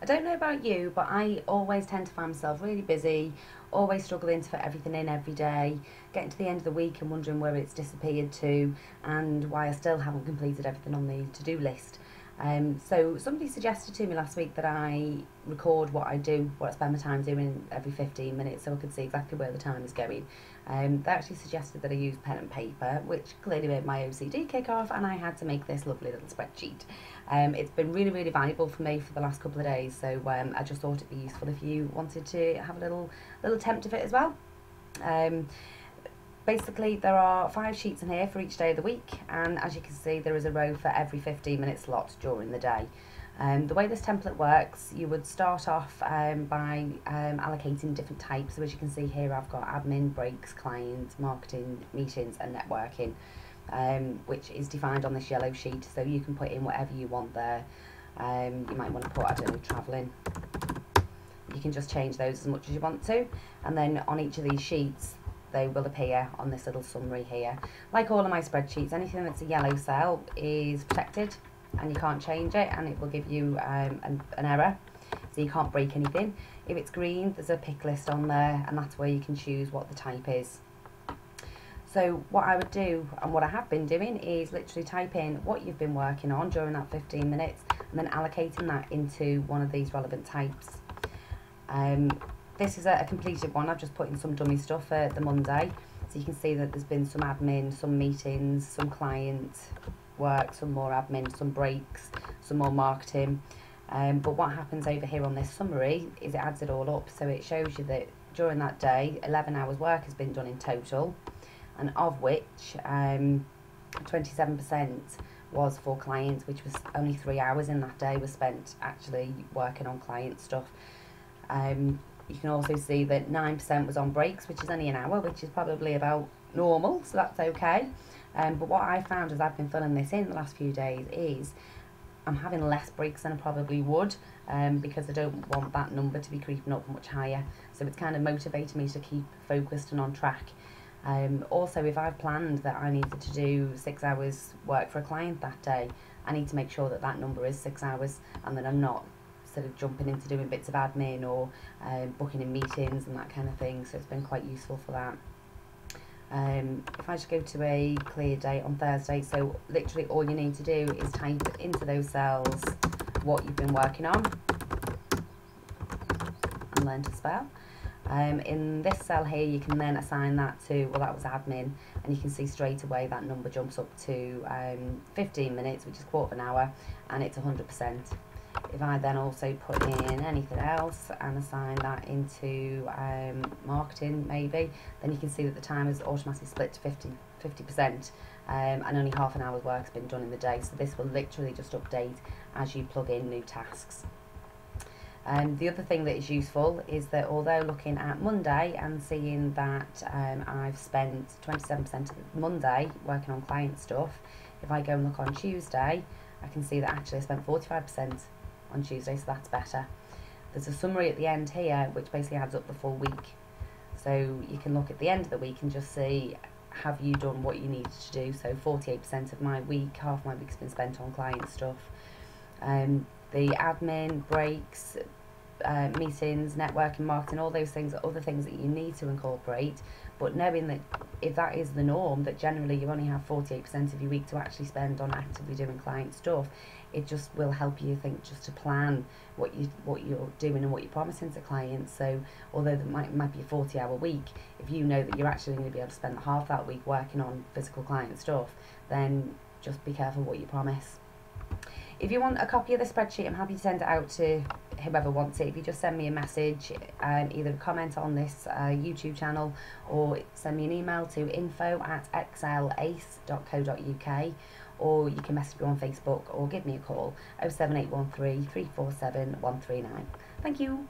I don't know about you, but I always tend to find myself really busy, always struggling to fit everything in every day, getting to the end of the week and wondering where it's disappeared to and why I still haven't completed everything on the to-do list. So somebody suggested to me last week that I record what I do, what I spend my time doing every 15 minutes so I could see exactly where the time is going. They actually suggested that I use pen and paper, which clearly made my OCD kick off, and I had to make this lovely little spreadsheet. It's been really, really valuable for me for the last couple of days, so I just thought it'd be useful if you wanted to have a little attempt of it as well. Basically, there are 5 sheets in here for each day of the week, and as you can see, there is a row for every 15-minute slot during the day. The way this template works, you would start off by allocating different types. So as you can see here, I've got admin, breaks, client, marketing, meetings and networking, which is defined on this yellow sheet, so you can put in whatever you want there. You might want to put, I don't know, travelling. You can just change those as much as you want to, and then on each of these sheets they will appear on this little summary here. Like all of my spreadsheets, anything that's a yellow cell is protected and you can't change it, and it will give you an error, so you can't break anything. If it's green, there's a pick list on there, and that's where you can choose what the type is. So what I would do, and what I have been doing, is literally type in what you've been working on during that 15 minutes and then allocating that into one of these relevant types. This is a completed one. I've just put in some dummy stuff for the Monday, so you can see that there's been some admin, some meetings, some client work, some more admin, some breaks, some more marketing. But what happens over here on this summary is it adds it all up, so it shows you that during that day 11 hours work has been done in total, and of which 27% was for clients, which was only 3 hours in that day was spent actually working on client stuff. You can also see that 9% was on breaks, which is only an hour, which is probably about normal, so that's okay. But what I found as I've been filling this in the last few days is I'm having less breaks than I probably would, because I don't want that number to be creeping up much higher. So it's kind of motivating me to keep focused and on track. Also, if I've planned that I needed to do 6 hours work for a client that day, I need to make sure that that number is 6 hours and that I'm not sort of jumping into doing bits of admin or booking in meetings and that kind of thing. So it's been quite useful for that. If I just go to a clear date on Thursday, so literally all you need to do is type into those cells what you've been working on and learn to spell. In this cell here, you can then assign that to, well, that was admin, and you can see straight away that number jumps up to 15 minutes, which is quarter of an hour, and it's 100%. If I then also put in anything else and assign that into marketing maybe, then you can see that the time is automatically split to 50%, and only half an hour's work has been done in the day. So this will literally just update as you plug in new tasks. The other thing that is useful is that although looking at Monday and seeing that I've spent 27% of Monday working on client stuff, if I go and look on Tuesday, I can see that actually I spent 45% on Tuesday, so that's better. There's a summary at the end here which basically adds up the full week, so you can look at the end of the week and just see, have you done what you needed to do? So 48% of my week, half my week's been spent on client stuff. The admin, breaks, meetings, networking, marketing, all those things are other things that you need to incorporate, but knowing that if that is the norm, that generally you only have 48% of your week to actually spend on actively doing client stuff, it just will help you think just to plan what you're doing and what you're promising to clients. So although there might be a 40-hour week, if you know that you're actually going to be able to spend half that week working on physical client stuff, then just be careful what you promise. If you want a copy of the spreadsheet, I'm happy to send it out to whoever wants it. If you just send me a message, either comment on this YouTube channel or send me an email to info@excelace.co.uk, or you can message me on Facebook or give me a call 07813 347 139. Thank you.